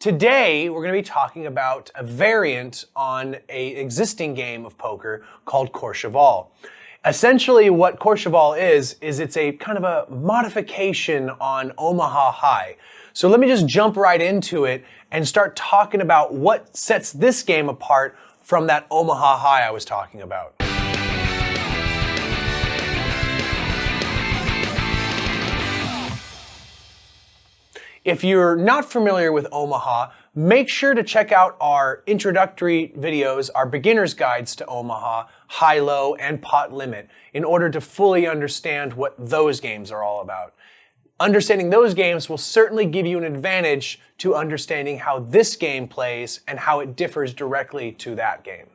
Today, we're going to be talking about a variant on an existing game of poker called Courchevel. Essentially, what Courchevel is it's a kind of a modification on Omaha Hi. So let me just jump right into it and start talking about what sets this game apart from that Omaha Hi I was talking about. If you're not familiar with Omaha, make sure to check out our introductory videos, our beginner's guides to Omaha, high-low, and pot limit in order to fully understand what those games are all about. Understanding those games will certainly give you an advantage to understanding how this game plays and how it differs directly to that game.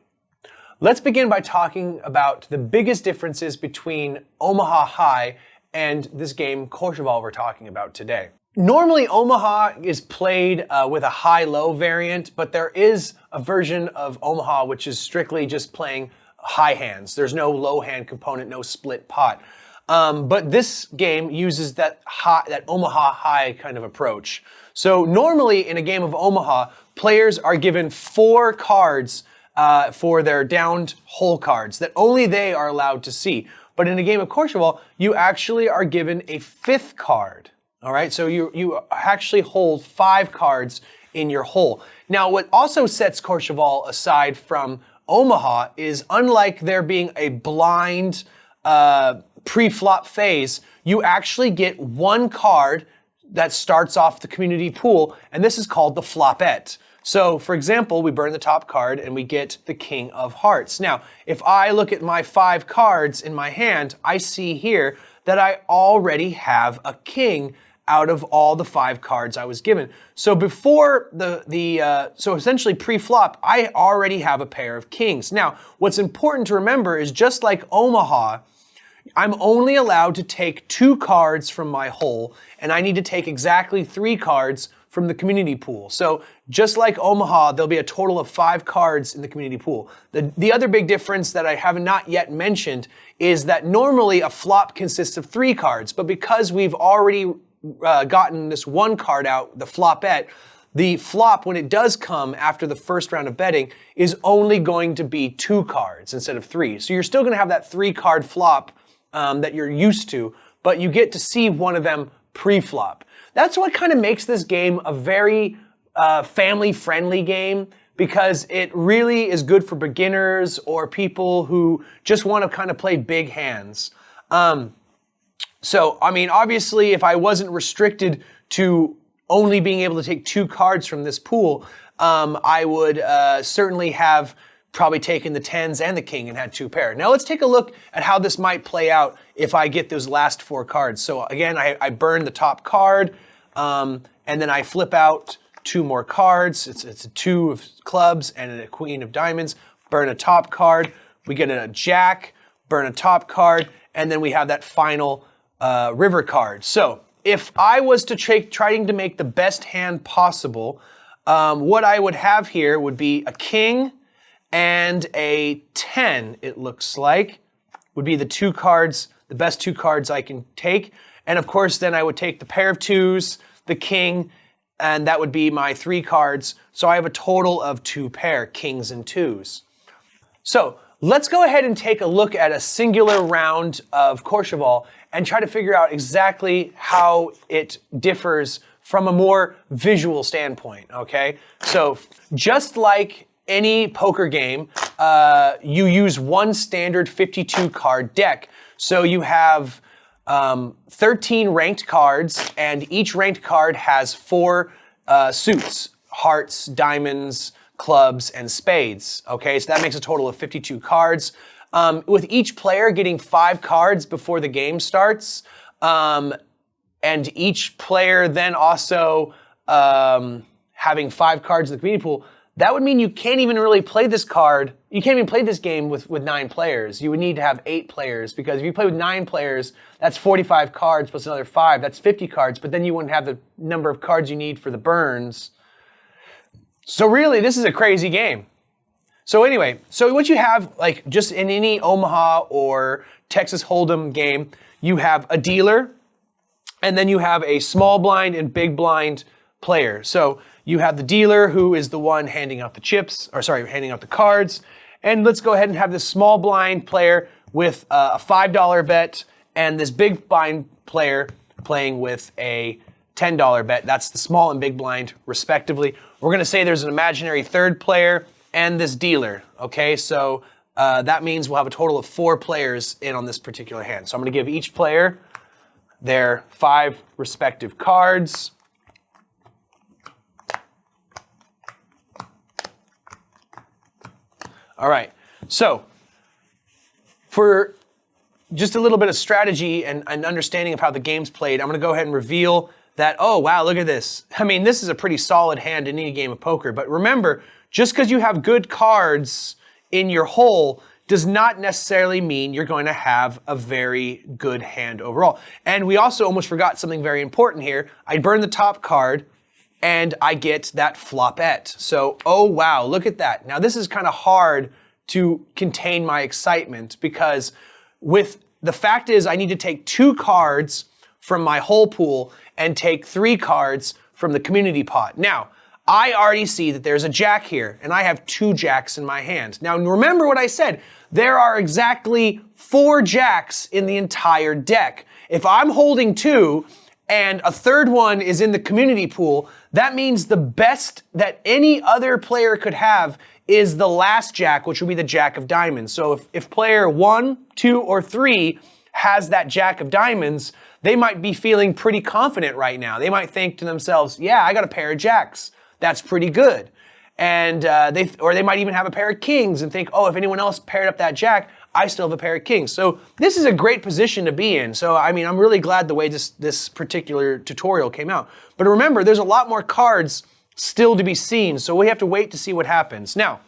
Let's begin by talking about the biggest differences between Omaha Hi and this game Courchevel we're talking about today. Normally, Omaha is played with a high-low variant, but there is a version of Omaha which is strictly just playing high hands. There's no low hand component, no split pot. But this game uses that Omaha Hi kind of approach. So normally in a game of Omaha, players are given 4 cards for their downed hole cards that only they are allowed to see. But in a game of Courchevel, you actually are given a 5th card. All right, so you actually hold 5 cards in your hole. Now, what also sets Courchevel aside from Omaha is, unlike there being a blind pre-flop phase, you actually get 1 card that starts off the community pool, and this is called the flopette. So, for example, we burn the top card and we get the King of Hearts. Now, if I look at my 5 cards in my hand, I see here that I already have a king out of all the 5 cards I was given. So before so essentially pre-flop, I already have a pair of kings. Now, what's important to remember is, just like Omaha, I'm only allowed to take 2 cards from my hole, and I need to take exactly 3 cards from the community pool. So just like Omaha, there'll be a total of 5 cards in the community pool. The other big difference that I have not yet mentioned is that normally a flop consists of 3 cards, but because we've already gotten this 1 card out, the flopette, the flop, when it does come after the first round of betting, is only going to be 2 cards instead of 3. So you're still going to have that 3-card flop that you're used to, but you get to see one of them pre-flop. That's what kind of makes this game a very family-friendly game, because it really is good for beginners or people who just want to kind of play big hands. So, I mean, obviously, if I wasn't restricted to only being able to take 2 cards from this pool, I would certainly have probably taken the 10s and the king and had 2 pair. Now, let's take a look at how this might play out if I get those last 4 cards. So, again, I burn the top card, and then I flip out 2 more cards. It's a 2 of clubs and a queen of diamonds. Burn a top card. We get a jack, burn a top card, and then we have that final river card. So if I was to trying to make the best hand possible, what I would have here would be a king and a 10, it looks like, would be the 2 cards, the best 2 cards I can take. And of course, then I would take the pair of 2s, the king, and that would be my 3 cards. So I have a total of 2 pair, kings and 2s. So let's go ahead and take a look at a singular round of Courchevel and try to figure out exactly how it differs from a more visual standpoint, okay? So just like any poker game, you use one standard 52 card deck. So you have 13 ranked cards, and each ranked card has 4 suits: hearts, diamonds, clubs, and spades. Okay, so that makes a total of 52 cards. With each player getting 5 cards before the game starts, and each player then also having 5 cards in the community pool, that would mean you can't even really play this card. You can't even play this game with 9 players. You would need to have 8 players, because if you play with 9 players, that's 45 cards plus another 5. That's 50 cards, but then you wouldn't have the number of cards you need for the burns. So really, this is a crazy game. So anyway, so what you have, like just in any Omaha or Texas Hold'em game, you have a dealer, and then you have a small blind and big blind player. So You have the dealer, who is the one handing out the chips, or sorry, handing out the cards. And let's go ahead and have this small blind player with a $5 bet, and this big blind player playing with a $10 bet. That's the small and big blind, respectively. We're going to say there's an imaginary third player and this dealer, okay? So that means we'll have a total of 4 players in on this particular hand. So I'm going to give each player their 5 respective cards. All right, so for just a little bit of strategy and understanding of how the game's played, I'm going to go ahead and reveal that, oh, wow, look at this. I mean, this is a pretty solid hand in any game of poker. But remember, just because you have good cards in your hole does not necessarily mean you're going to have a very good hand overall. And we also almost forgot something very important here. I burn the top card, and I get that flopette. So, oh wow, look at that. Now this is kind of hard to contain my excitement because with the fact is I need to take 2 cards from my whole pool and take 3 cards from the community pot. Now, I already see that there's a jack here, and I have 2 jacks in my hand. Now remember what I said, there are exactly 4 jacks in the entire deck. If I'm holding 2, and a third one is in the community pool, that means the best that any other player could have is the last jack, which would be the jack of diamonds. So if player 1, 2, or 3 has that jack of diamonds, they might be feeling pretty confident right now. They might think to themselves, yeah, I got a pair of jacks. That's pretty good. And they might even have a pair of kings and think, oh, if anyone else paired up that jack, I still have a pair of kings. So this is a great position to be in. So, I mean, I'm really glad the way this particular tutorial came out. But remember, there's a lot more cards still to be seen. So we have to wait to see what happens. Now,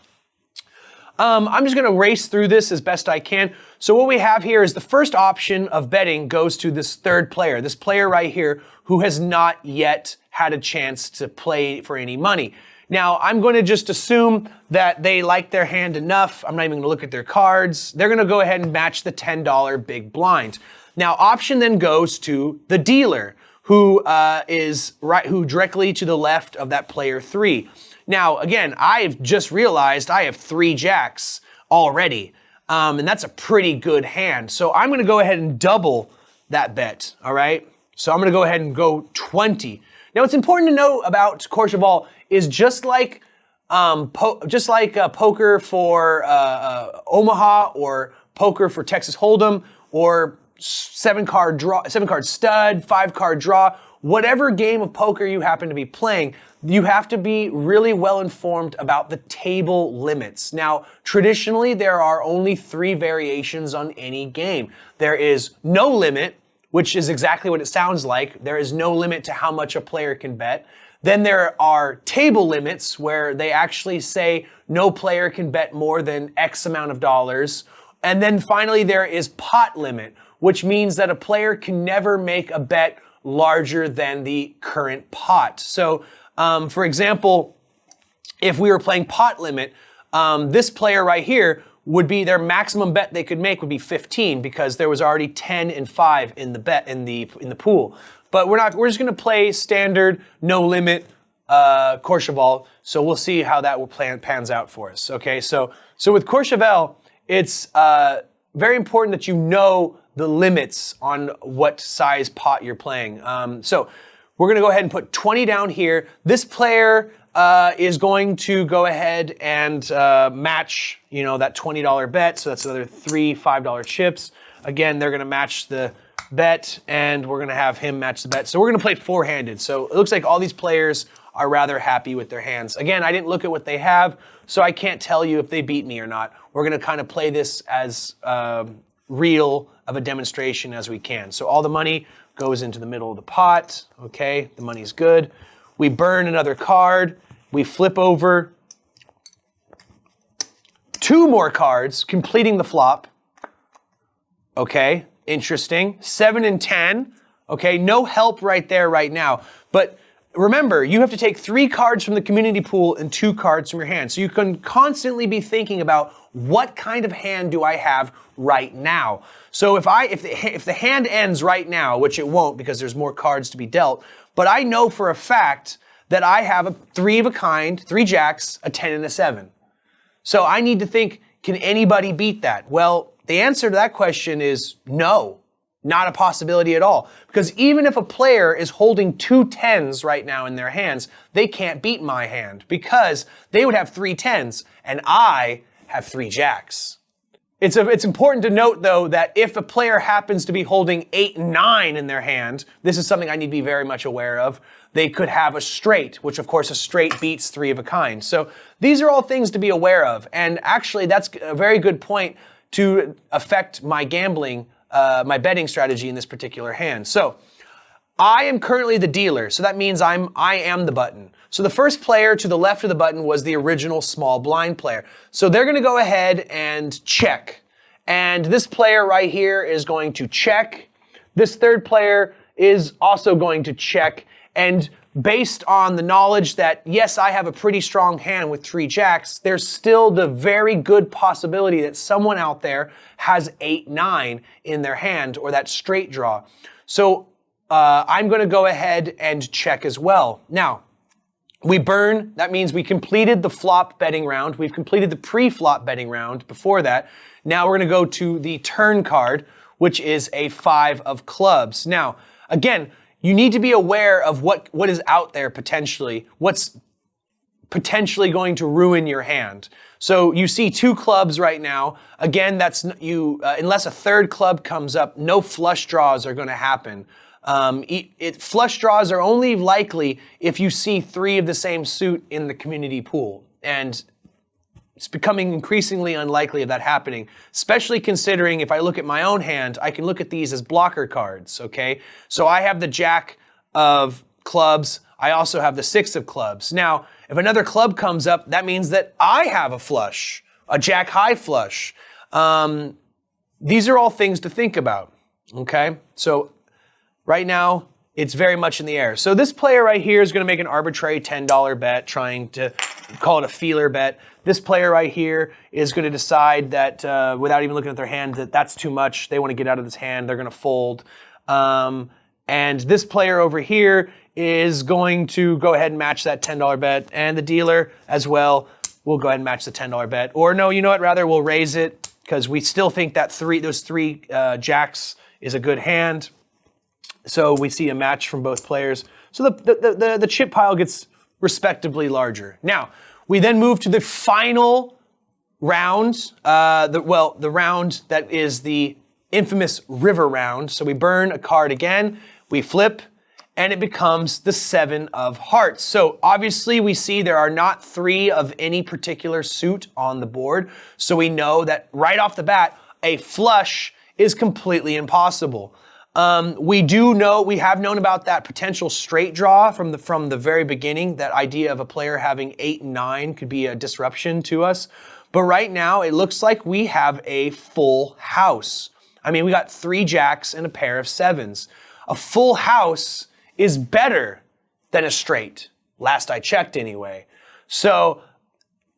I'm just going to race through this as best I can. So what we have here is the first option of betting goes to this third player, this player right here who has not yet had a chance to play for any money. Now, I'm going to just assume that they like their hand enough. I'm not even going to look at their cards. They're going to go ahead and match the $10 big blind. Now, option then goes to the dealer, who is directly to the left of that player 3. Now, again, I've just realized I have 3 jacks already, and that's a pretty good hand. So I'm going to go ahead and double that bet, all right? So I'm going to go ahead and go 20. Now, what's important to know about Courchevel is just like poker for Omaha or poker for Texas Hold'em or 7-card stud, 5-card draw, whatever game of poker you happen to be playing, you have to be really well informed about the table limits. Now, traditionally, there are only 3 variations on any game. There is no limit, which is exactly what it sounds like. There is no limit to how much a player can bet. Then there are table limits where they actually say no player can bet more than X amount of dollars. And then finally there is pot limit, which means that a player can never make a bet larger than the current pot. So, for example, if we were playing pot limit, this player right here would be their maximum bet they could make would be 15 because there was already 10 and 5 in the bet in the pool. But we're just going to play standard no limit Courchevel. So we'll see how that pans out for us. Okay, so with Courchevel, it's very important that you know the limits on what size pot you're playing. So we're going to go ahead and put 20 down here. This player is going to go ahead and match, that $20 bet. So that's another 3 $5 chips. Again, they're going to match the bet, and we're going to have him match the bet. So we're going to play 4-handed. So it looks like all these players are rather happy with their hands. Again, I didn't look at what they have, so I can't tell you if they beat me or not. We're going to kind of play this as real of a demonstration as we can. So all the money goes into the middle of the pot. Okay, the money's good. We burn another card. We flip over 2 more cards, completing the flop. Okay, interesting. 7 and 10. Okay, no help right there right now. But remember, you have to take 3 cards from the community pool and 2 cards from your hand. So you can constantly be thinking about what kind of hand do I have right now. So if the hand ends right now, which it won't because there's more cards to be dealt, but I know for a fact that I have a 3 of a kind, 3 jacks, a 10 and a 7. So I need to think, can anybody beat that? Well, the answer to that question is no, not a possibility at all. Because even if a player is holding 2 10s right now in their hands, they can't beat my hand because they would have 3 10s and I have 3 jacks. It's important to note, though, that if a player happens to be holding 8 and 9 in their hand, this is something I need to be very much aware of. They could have a straight, which of course a straight beats 3 of a kind. So these are all things to be aware of. And actually, that's a very good point to affect my gambling, my betting strategy in this particular hand. So I am currently the dealer, so that means I am the button. So the first player to the left of the button was the original small blind player. So they're going to go ahead and check. And this player right here is going to check. This third player is also going to check. And based on the knowledge that, yes, I have a pretty strong hand with 3 jacks, there's still the very good possibility that someone out there has 8, 9 in their hand, or that straight draw. So I'm going to go ahead and check as well. Now, we burn. That means we completed the flop betting round. We've completed the pre-flop betting round before that. Now we're going to go to the turn card, which is a 5 of clubs. Now, again, you need to be aware of what is out there potentially, what's potentially going to ruin your hand. So you see 2 clubs right now. Again, that's unless a third club comes up, no flush draws are going to happen. Flush draws are only likely if you see 3 of the same suit in the community pool. And it's becoming increasingly unlikely of that happening, especially considering if I look at my own hand, I can look at these as blocker cards, okay? So I have the jack of clubs. I also have the 6 of clubs. Now, if another club comes up, that means that I have a flush, a jack high flush. These are all things to think about, okay? So right now, it's very much in the air. So this player right here is going to make an arbitrary $10 bet, trying to call it a feeler bet. This player right here is going to decide that, without even looking at their hand, that that's too much. They want to get out of this hand. They're going to fold. And this player over here is going to go ahead and match that $10 bet. And the dealer as well will go ahead and match the $10 bet. Or no, you know what? Rather, we'll raise it because we still think that those three jacks is a good hand. So we see a match from both players. So the chip pile gets respectably larger. Now, we then move to the final round, the round that is the infamous river round. So we burn a card again, we flip, and it becomes the 7 of hearts. So obviously we see there are not 3 of any particular suit on the board. So we know that right off the bat, a flush is completely impossible. We have known about that potential straight draw from the very beginning. That idea of a player having 8 and 9 could be a disruption to us. But right now, it looks like we have a full house. I mean, we got 3 jacks and a pair of 7s. A full house is better than a straight. Last I checked anyway. So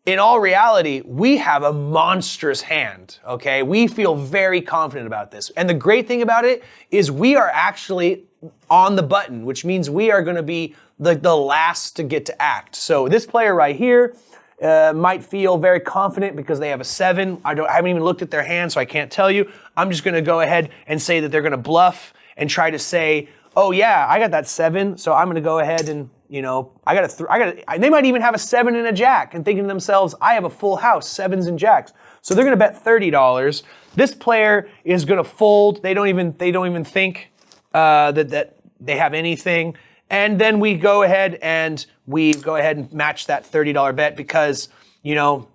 in all reality, we have a monstrous hand, okay? We feel very confident about this. And the great thing about it is we are actually on the button, which means we are going to be the last to get to act. So this player right here might feel very confident because they have a 7. I haven't even looked at their hand, so I can't tell you. I'm just going to go ahead and say that they're going to bluff and try to say, oh yeah, I got that 7, so I'm going to go ahead and, you know, they might even have a 7 and a jack and thinking to themselves, I have a full house, 7s and jacks. So they're going to bet $30. This player is going to fold. They don't even think that they have anything. And then we go ahead and match that $30 bet because, you know,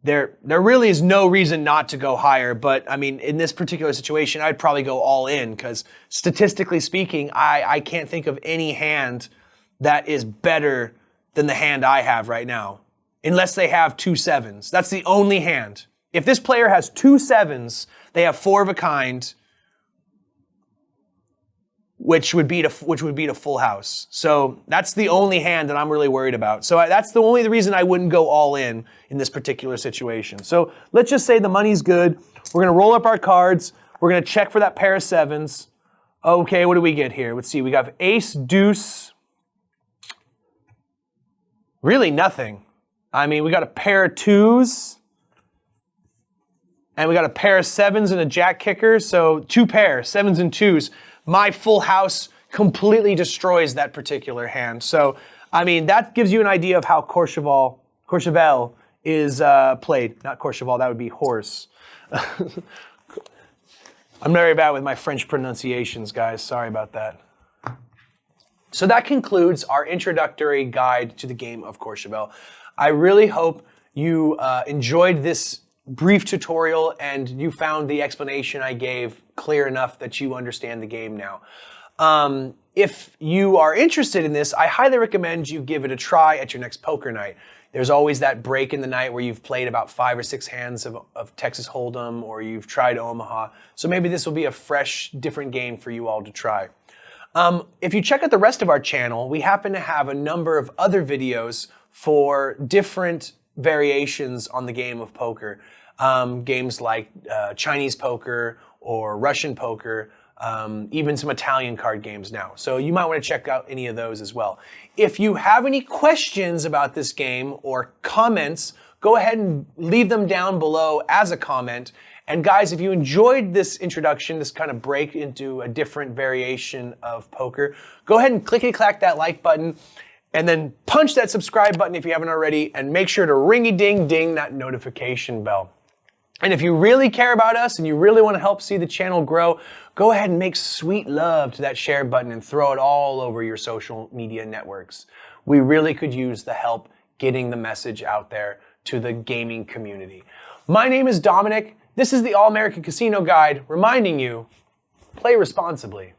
there really is no reason not to go higher. But I mean, in this particular situation, I'd probably go all in because statistically speaking, I can't think of any hand that is better than the hand I have right now, unless they have 2 7s. That's the only hand. If this player has 2 7s, they have 4 of a kind, which would beat a full house. So that's the only hand that I'm really worried about. So that's the only reason I wouldn't go all in this particular situation. So let's just say the money's good. We're going to roll up our cards. We're going to check for that pair of 7s. Okay, what do we get here? Let's see. We got ace, deuce, Really nothing. I mean, we got a pair of 2s, and we got a pair of 7s and a jack kicker, so 2 pairs, 7s and 2s. My full house completely destroys that particular hand. So, I mean, that gives you an idea of how Courchevel is played. Not Courchevel, that would be horse. I'm very bad with my French pronunciations, guys. Sorry about that. So that concludes our introductory guide to the game of Courchevel. I really hope you enjoyed this brief tutorial and you found the explanation I gave clear enough that you understand the game now. If you are interested in this, I highly recommend you give it a try at your next poker night. There's always that break in the night where you've played about 5 or 6 hands of Texas Hold'em, or you've tried Omaha. So maybe this will be a fresh, different game for you all to try. If you check out the rest of our channel, we happen to have a number of other videos for different variations on the game of poker. Games like Chinese poker or Russian poker, even some Italian card games now. So you might want to check out any of those as well. If you have any questions about this game or comments, go ahead and leave them down below as a comment. And guys, if you enjoyed this introduction, this kind of break into a different variation of poker, go ahead and clickety-clack that like button and then punch that subscribe button if you haven't already, and make sure to ringy-ding-ding that notification bell. And if you really care about us and you really want to help see the channel grow, go ahead and make sweet love to that share button and throw it all over your social media networks. We really could use the help getting the message out there to the gaming community. My name is Dominic. This is the All-American Casino Guide reminding you, play responsibly.